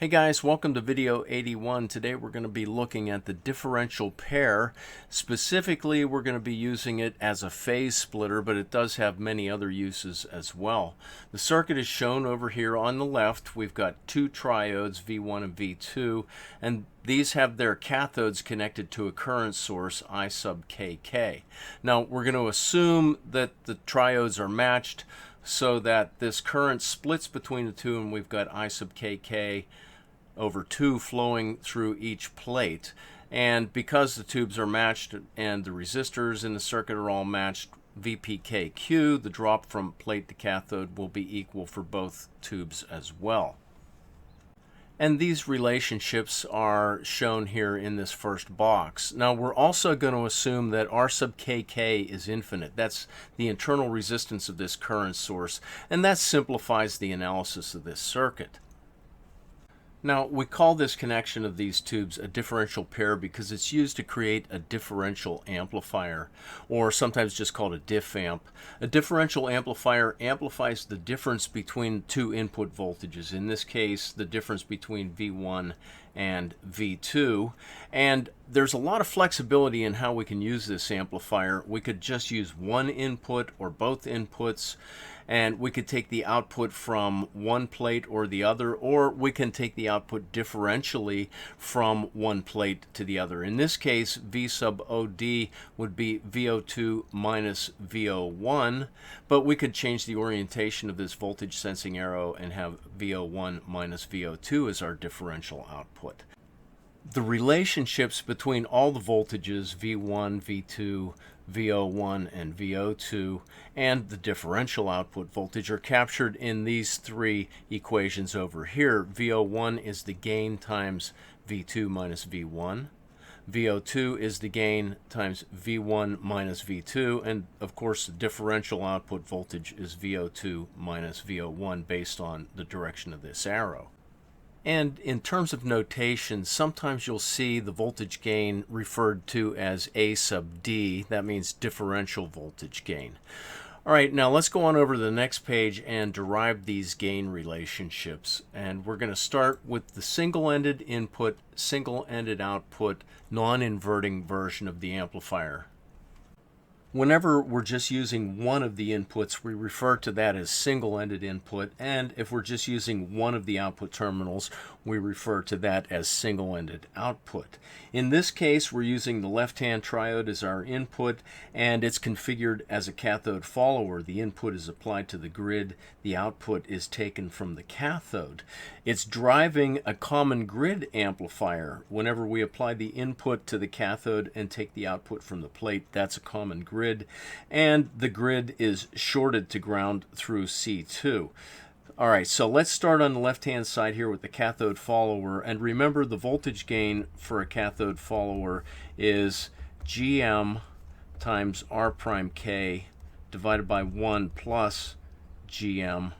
Hey guys, welcome to video 81. Today we're going to be looking at the differential pair. Specifically, we're going to be using it as a phase splitter, but it does have many other uses as well. The circuit is shown over here on the left. We've got two triodes, V1 and V2, and these have their cathodes connected to a current source, I sub kk. Now, we're going to assume that the triodes are matched so that this current splits between the two, and we've got I sub kk over 2 flowing through each plate. And because the tubes are matched and the resistors in the circuit are all matched, VPKQ, the drop from plate to cathode, will be equal for both tubes as well. And these relationships are shown here in this first box. Now we're also going to assume that R sub kk is infinite. That's the internal resistance of this current source, and that simplifies the analysis of this circuit. Now, we call this connection of these tubes a differential pair because it's used to create a differential amplifier, or sometimes just called a diff amp. A differential amplifier amplifies the difference between two input voltages, in this case, the difference between V1 and V2. And there's a lot of flexibility in how we can use this amplifier. We could just use one input or both inputs, and we could take the output from one plate or the other, or we can take the output differentially from one plate to the other. In this case, V sub OD would be VO2 minus VO1, but we could change the orientation of this voltage sensing arrow and have VO1 minus VO2 as our differential output. The relationships between all the voltages, V1, V2, VO1, and VO2, and the differential output voltage are captured in these three equations over here. VO1 is the gain times V2 minus V1. VO2 is the gain times V1 minus V2, and of course the differential output voltage is VO2 minus VO1 based on the direction of this arrow. And in terms of notation, sometimes you'll see the voltage gain referred to as A sub D. That means differential voltage gain. All right, now let's go on over to the next page and derive these gain relationships. And we're going to start with the single-ended input, single-ended output, non-inverting version of the amplifier. Whenever we're just using one of the inputs, we refer to that as single-ended input, and if we're just using one of the output terminals, we refer to that as single-ended output. In this case, we're using the left-hand triode as our input, and it's configured as a cathode follower. The input is applied to the grid, the output is taken from the cathode. It's driving a common grid amplifier. Whenever we apply the input to the cathode and take the output from the plate, that's a common grid, and the grid is shorted to ground through C2. All right, so let's start on the left-hand side here with the cathode follower, and remember the voltage gain for a cathode follower is GM times R prime K divided by 1 plus GM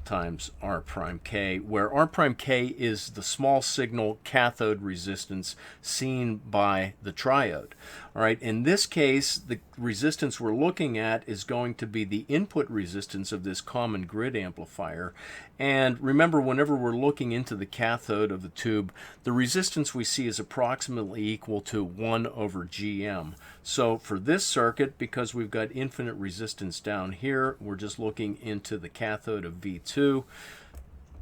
times R prime K, where R prime K is the small signal cathode resistance seen by the triode. All right, in this case, the resistance we're looking at is going to be the input resistance of this common grid amplifier. And remember, whenever we're looking into the cathode of the tube, the resistance we see is approximately equal to 1 over GM. So for this circuit, because we've got infinite resistance down here, we're just looking into the cathode of V2.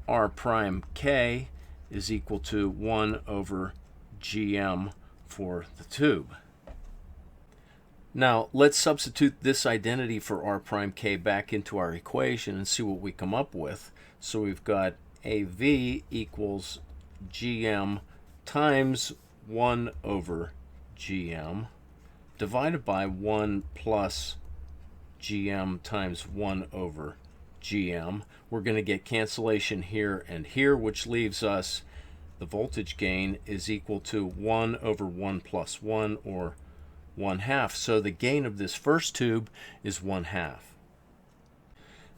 R prime K is equal to 1 over GM for the tube. Now, let's substitute this identity for R prime K back into our equation and see what we come up with. So we've got AV equals GM times 1 over GM divided by 1 plus GM times 1 over GM. We're going to get cancellation here and here, which leaves us the voltage gain is equal to 1 over 1 plus 1, or 1/2. So the gain of this first tube is 1/2.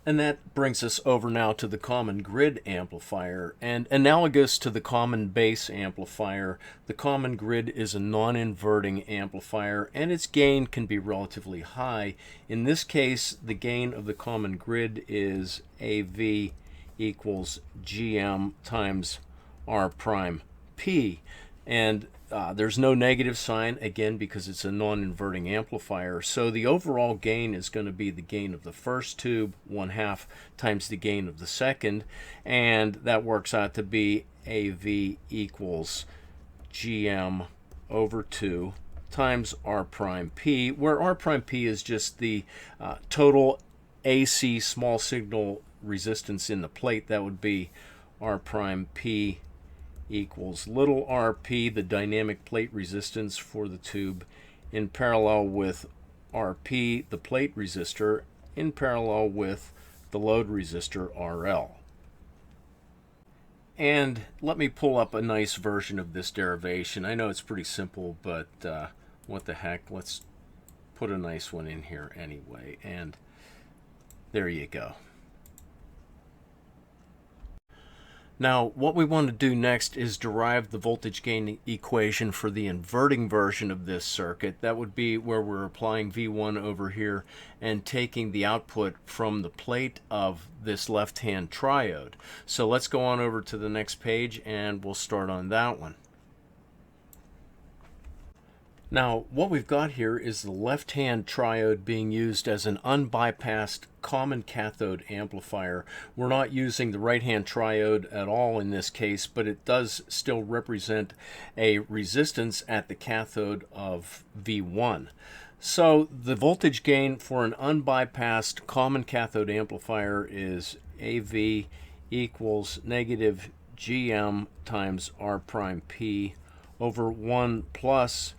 And that brings us over now to the common grid amplifier. And analogous to the common base amplifier, the common grid is a non-inverting amplifier, and its gain can be relatively high. In this case, the gain of the common grid is AV equals GM times R prime P. And there's no negative sign, again, because it's a non-inverting amplifier. So the overall gain is going to be the gain of the first tube, 1/2 times the gain of the second. And that works out to be AV equals GM over 2 times R prime P, where R prime P is just the total AC small signal resistance in the plate. That would be R prime P equals little rp, the dynamic plate resistance for the tube, in parallel with Rp, the plate resistor, in parallel with the load resistor RL. And let me pull up a nice version of this derivation. I know it's pretty simple, but what the heck, let's put a nice one in here anyway. And there you go. Now, what we want to do next is derive the voltage gain equation for the inverting version of this circuit. That would be where we're applying V1 over here and taking the output from the plate of this left-hand triode. So let's go on over to the next page and we'll start on that one. Now, what we've got here is the left-hand triode being used as an unbypassed common cathode amplifier. We're not using the right-hand triode at all in this case, but it does still represent a resistance at the cathode of V1. So the voltage gain for an unbypassed common cathode amplifier is AV equals negative GM times R prime P over 1 plus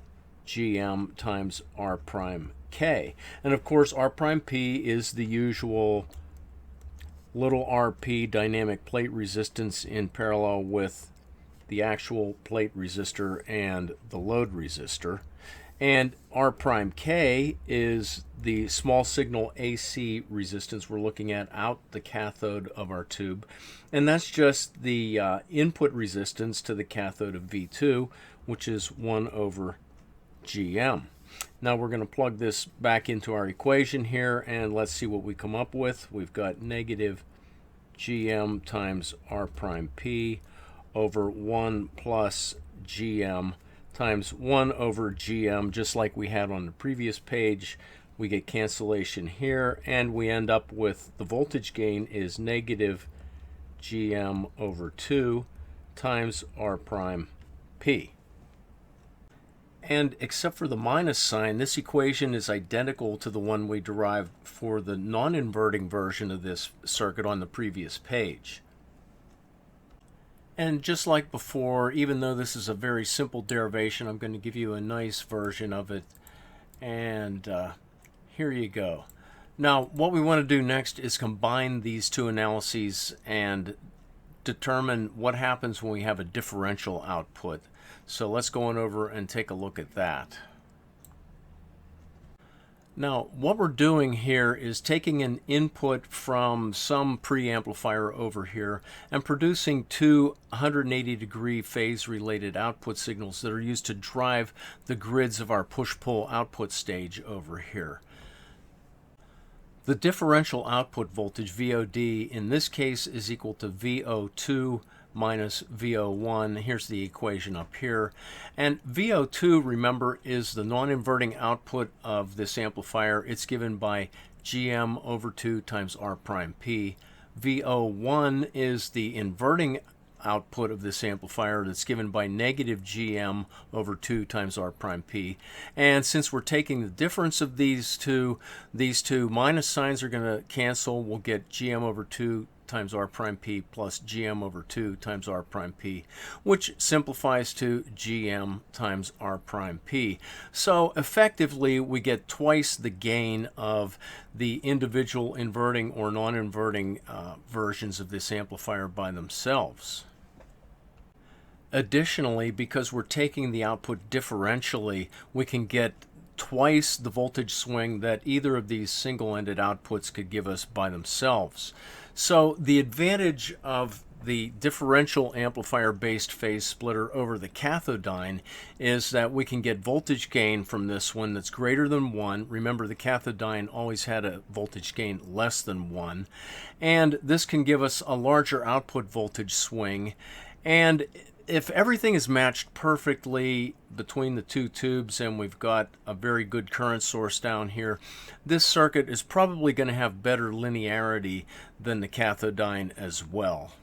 GM times R prime K. And of course, R prime P is the usual little rp dynamic plate resistance in parallel with the actual plate resistor and the load resistor. And R prime K is the small signal AC resistance we're looking at out the cathode of our tube. And that's just the input resistance to the cathode of V2, which is 1 over GM. Now we're going to plug this back into our equation here and let's see what we come up with. We've got negative GM times R prime P over 1 plus GM times 1 over GM, just like we had on the previous page. We get cancellation here and we end up with the voltage gain is negative GM over 2 times R prime P. And except for the minus sign, this equation is identical to the one we derived for the non-inverting version of this circuit on the previous page. And just like before, even though this is a very simple derivation, I'm going to give you a nice version of it. And here you go. Now, what we want to do next is combine these two analyses and determine what happens when we have a differential output. So let's go on over and take a look at that. Now, what we're doing here is taking an input from some preamplifier over here and producing two 180-degree phase-related output signals that are used to drive the grids of our push-pull output stage over here. The differential output voltage, VOD, in this case is equal to VO2 minus VO1. Here's the equation up here. And VO2, remember, is the non-inverting output of this amplifier. It's given by GM over 2 times R prime P. VO1 is the inverting output of this amplifier that's given by negative GM over 2 times R prime P. And since we're taking the difference of these two minus signs are going to cancel. We'll get GM over 2 times R prime P plus GM over 2 times R prime P, which simplifies to GM times R prime P. So effectively, we get twice the gain of the individual inverting or non-inverting versions of this amplifier by themselves. Additionally, because we're taking the output differentially, we can get twice the voltage swing that either of these single-ended outputs could give us by themselves. So the advantage of the differential amplifier-based phase splitter over the cathodyne is that we can get voltage gain from this one that's greater than 1. Remember, the cathodyne always had a voltage gain less than 1. And this can give us a larger output voltage swing. And if everything is matched perfectly between the two tubes and we've got a very good current source down here, this circuit is probably going to have better linearity than the cathodyne as well.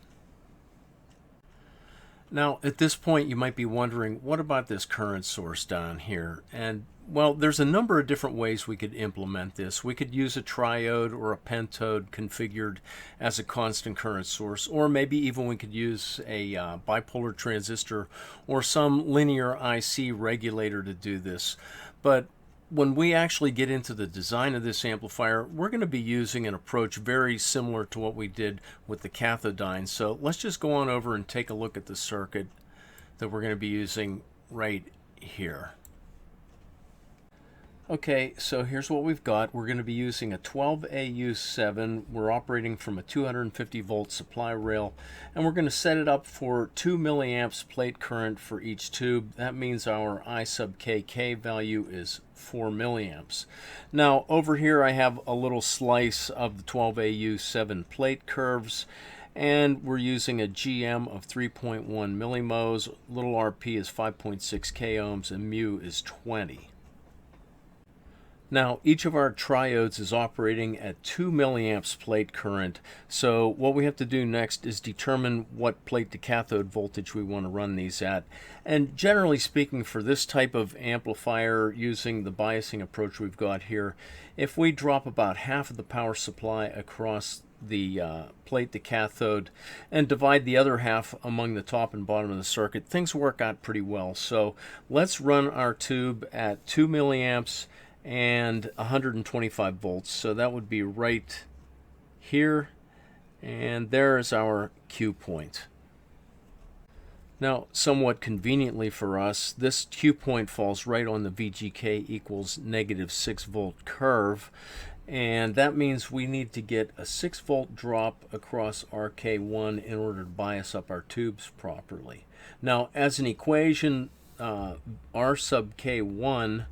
Now, at this point, you might be wondering, what about this current source down here? And, well, there's a number of different ways we could implement this. We could use a triode or a pentode configured as a constant current source, or maybe even we could use a bipolar transistor or some linear IC regulator to do this. But when we actually get into the design of this amplifier, we're going to be using an approach very similar to what we did with the cathodyne. So let's just go on over and take a look at the circuit that we're going to be using right here. Okay, so here's what we've got. We're going to be using a 12AU7. We're operating from a 250 volt supply rail, and we're going to set it up for 2 milliamps plate current for each tube. That means our I sub kk value is 4 milliamps. Now over here I have a little slice of the 12AU7 plate curves, and we're using a GM of 3.1 millimos. Little RP is 5.6 k ohms and mu is 20. Now, each of our triodes is operating at 2 milliamps plate current, so what we have to do next is determine what plate to cathode voltage we want to run these at. And generally speaking, for this type of amplifier using the biasing approach we've got here, if we drop about half of the power supply across the plate to cathode and divide the other half among the top and bottom of the circuit, things work out pretty well. So let's run our tube at 2 milliamps and 125 volts. So that would be right here, and there is our Q point. Now, somewhat conveniently for us, this Q point falls right on the VGK equals -6 volt curve, and that means we need to get a 6 volt drop across RK1 in order to bias up our tubes properly. Now, as an equation, R sub K1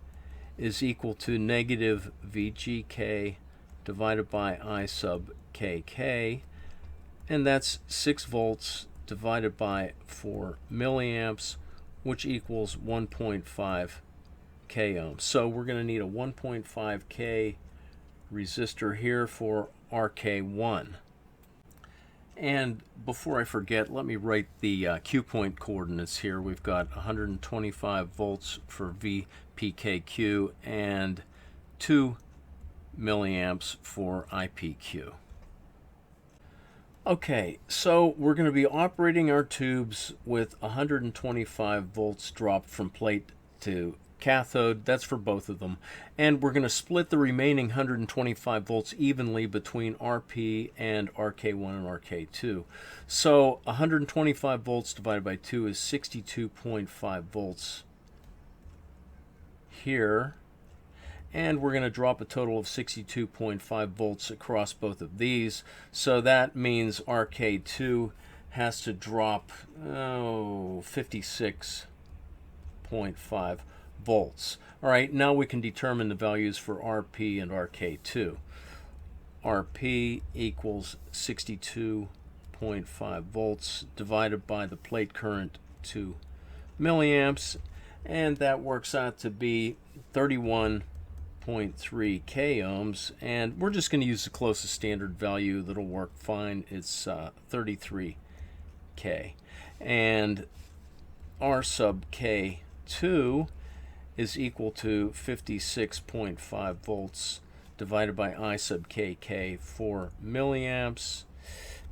is equal to negative VGK divided by I sub KK, and that's 6 volts divided by 4 milliamps, which equals 1.5 k ohms. So we're going to need a 1.5 k resistor here for RK1. And before I forget, let me write the Q point coordinates here. We've got 125 volts for VPKQ and 2 milliamps for IPQ. Okay, so we're going to be operating our tubes with 125 volts dropped from plate to cathode. That's for both of them. And we're going to split the remaining 125 volts evenly between RP and RK1 and RK2. So 125 volts divided by 2 is 62.5 volts here. And we're going to drop a total of 62.5 volts across both of these. So that means RK2 has to drop 56.5 volts. All right, now we can determine the values for RP and RK2. RP equals 62.5 volts divided by the plate current 2 milliamps, and that works out to be 31.3 k ohms, and we're just going to use the closest standard value that'll work fine. It's 33 k, and R sub K2 is equal to 56.5 volts divided by I sub KK, 4 milliamps,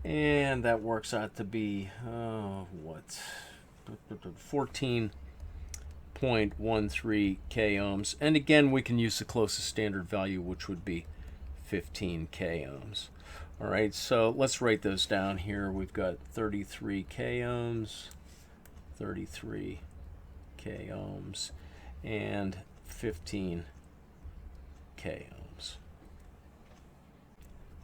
and that works out to be 14.13 k ohms. And again, we can use the closest standard value, which would be 15 k ohms. All right, so let's write those down here. We've got 33 k ohms, 33 k ohms, and 15 k ohms.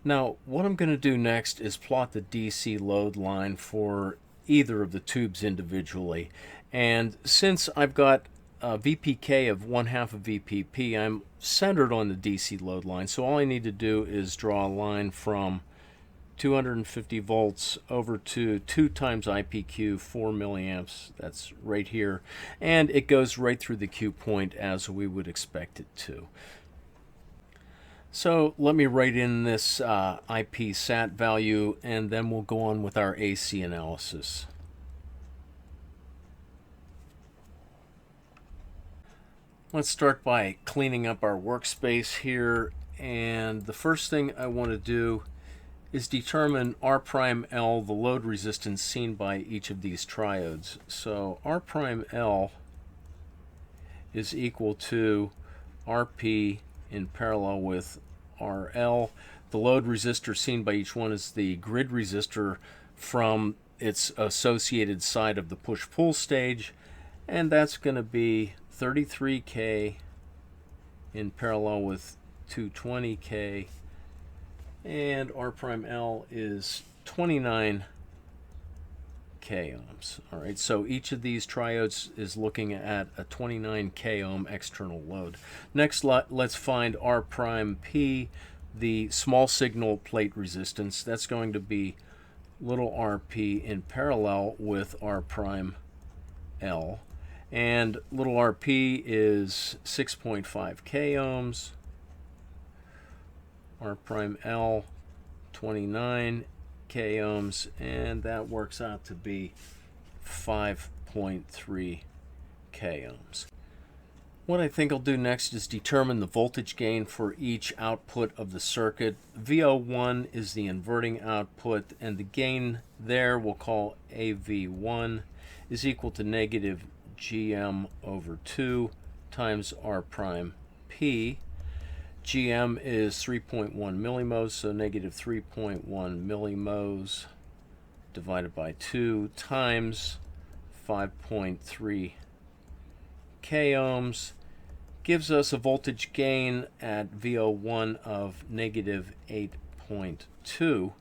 Now, what I'm going to do next is plot the DC load line for either of the tubes individually. And since I've got a VPK of 1/2 of VPP, I'm centered on the DC load line. So all I need to do is draw a line from 250 volts over to 2 times IPQ, 4 milliamps. That's right here. And it goes right through the Q point as we would expect it to. So let me write in this IP SAT value, and then we'll go on with our AC analysis. Let's start by cleaning up our workspace here, and the first thing I want to do is determine R prime L, the load resistance seen by each of these triodes. So R prime L is equal to RP in parallel with RL. The load resistor seen by each one is the grid resistor from its associated side of the push-pull stage, and that's going to be 33K in parallel with 220K, and R prime L is 29 K ohms. All right, so each of these triodes is looking at a 29 K ohm external load. Next, let's find R prime P, the small signal plate resistance. That's going to be little rp in parallel with R prime L. And little rp is 6.5 K ohms. R prime L, 29 K ohms, and that works out to be 5.3 K ohms. What I think I'll do next is determine the voltage gain for each output of the circuit. VO1 is the inverting output, and the gain there we'll call AV1 is equal to negative GM over 2 times R prime P. GM is 3.1 millimos, so negative 3.1 millimos divided by 2 times 5.3 K ohms gives us a voltage gain at VO1 of negative 8.2.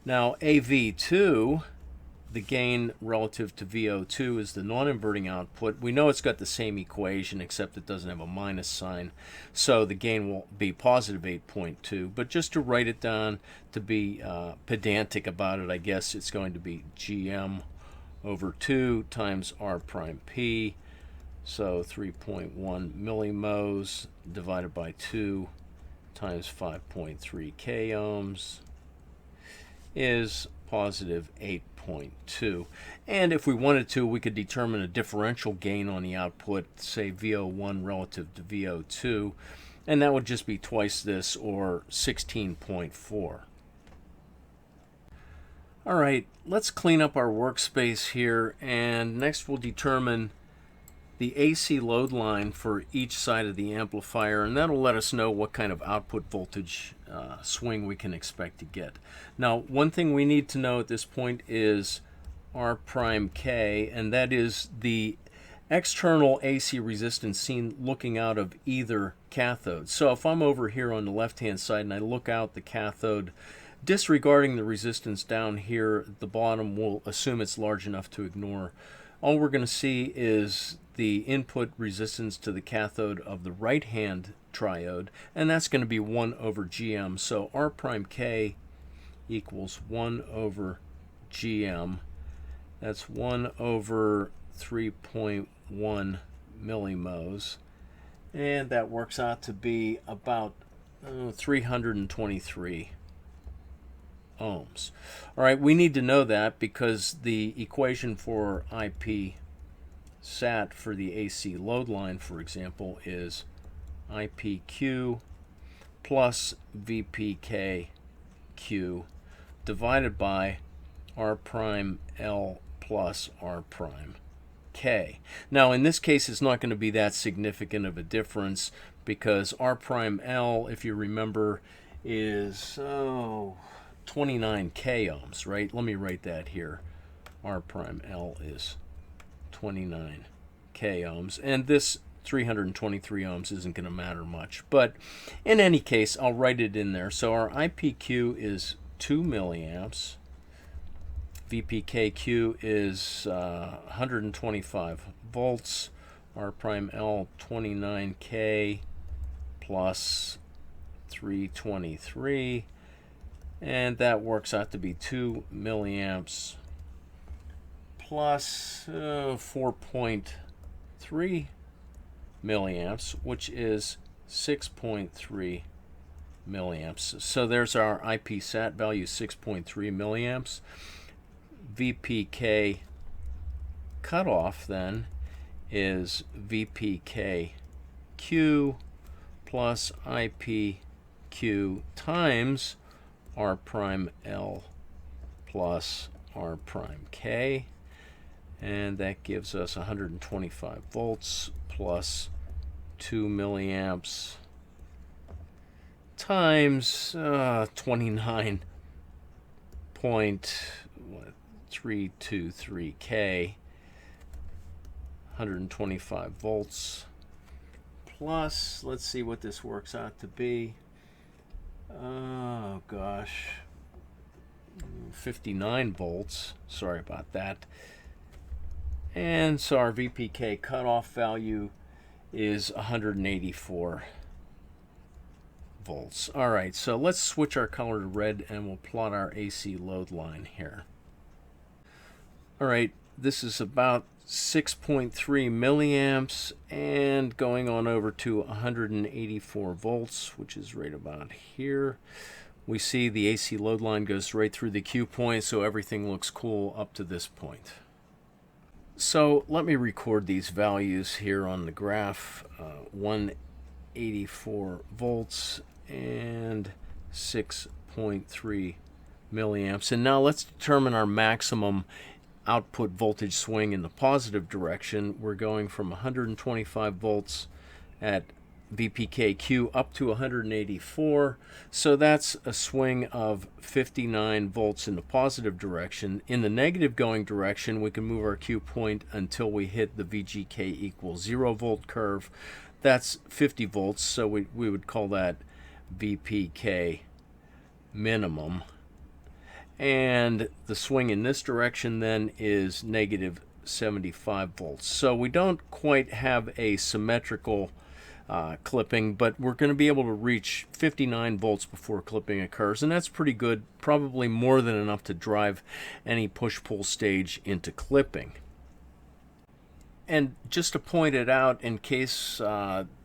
Now AV2, the gain relative to VO2, is the non-inverting output. We know it's got the same equation except it doesn't have a minus sign, so the gain will be positive 8.2. But just to write it down, to be pedantic about it, I guess it's going to be GM over 2 times R prime P, so 3.1 millimos divided by 2 times 5.3 K ohms is positive 8.2. And if we wanted to, we could determine a differential gain on the output, say VO1 relative to VO2, and that would just be twice this, or 16.4. All right, let's clean up our workspace here, and next we'll determine the AC load line for each side of the amplifier, and that'll let us know what kind of output voltage swing we can expect to get. Now, one thing we need to know at this point is R prime K, and that is the external AC resistance seen looking out of either cathode. So if I'm over here on the left-hand side and I look out the cathode, disregarding the resistance down here at the bottom, we'll assume it's large enough to ignore. All we're going to see is the input resistance to the cathode of the right-hand triode, and that's going to be 1 over GM. So R prime K equals 1 over GM. That's 1 over 3.1 millimos, and that works out to be about 323 ohms. All right, we need to know that because the equation for IP SAT for the AC load line, for example, is IPQ plus VPKQ divided by R prime L plus R prime K. Now, in this case, it's not going to be that significant of a difference because R prime L, if you remember, is 29 K ohms, right? Let me write that here. R prime L is 29 K ohms, and this 323 ohms isn't going to matter much, but in any case I'll write it in there. So our IPQ is 2 milliamps, VPKQ is 125 volts, R prime L 29K plus 323, and that works out to be 2 milliamps plus 4.3 milliamps, which is 6.3 milliamps. So there's our IP sat value, 6.3 milliamps. VPK cutoff then is VPKQ plus IPQ times R prime L plus R prime K, and that gives us 125 volts plus 2 milliamps times 29.323K, 125 volts plus, let's see what this works out to be. Oh gosh, 59 volts. Sorry about that. And so our VPK cutoff value is 184 volts. All right, so let's switch our color to red and we'll plot our AC load line here. All right, this is about 6.3 milliamps and going on over to 184 volts, which is right about here. We see the AC load line goes right through the Q point, so everything looks cool up to this point. So let me record these values here on the graph. 184 volts and 6.3 milliamps. And now let's determine our maximum output voltage swing in the positive direction. We're going from 125 volts at VPKQ up to 184. So that's a swing of 59 volts in the positive direction. In the negative going direction, we can move our Q point until we hit the VGK equals 0 volt curve. That's 50 volts, so we would call that VPK minimum. And the swing in this direction then is negative 75 volts. So we don't quite have a symmetrical clipping, but we're going to be able to reach 59 volts before clipping occurs, and that's pretty good, probably more than enough to drive any push-pull stage into clipping. And just to point it out in case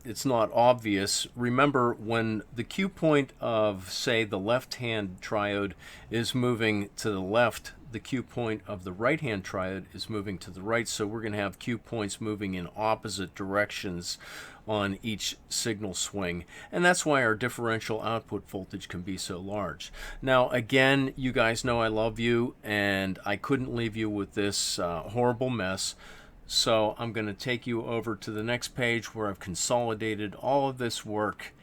it's not obvious, remember when the Q point of, say, the left-hand triode is moving to the left, the Q point of the right-hand triode is moving to the right, so we're going to have Q points moving in opposite directions on each signal swing, and that's why our differential output voltage can be so large. Now again, you guys know I love you, and I couldn't leave you with this horrible mess. So I'm going to take you over to the next page where I've consolidated all of this work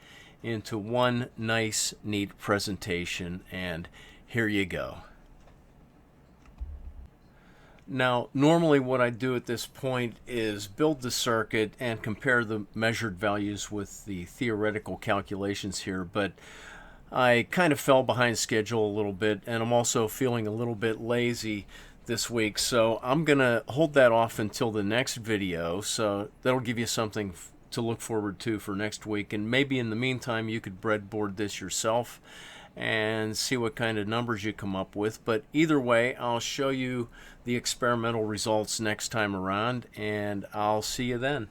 into one nice, neat presentation, and here you go. Now, normally what I do at this point is build the circuit and compare the measured values with the theoretical calculations here, but I kind of fell behind schedule a little bit, and I'm also feeling a little bit lazy this week, so I'm gonna hold that off until the next video, so that'll give you something to look forward to for next week. And maybe in the meantime you could breadboard this yourself and see what kind of numbers you come up with. But either way, I'll show you the experimental results next time around, and I'll see you then.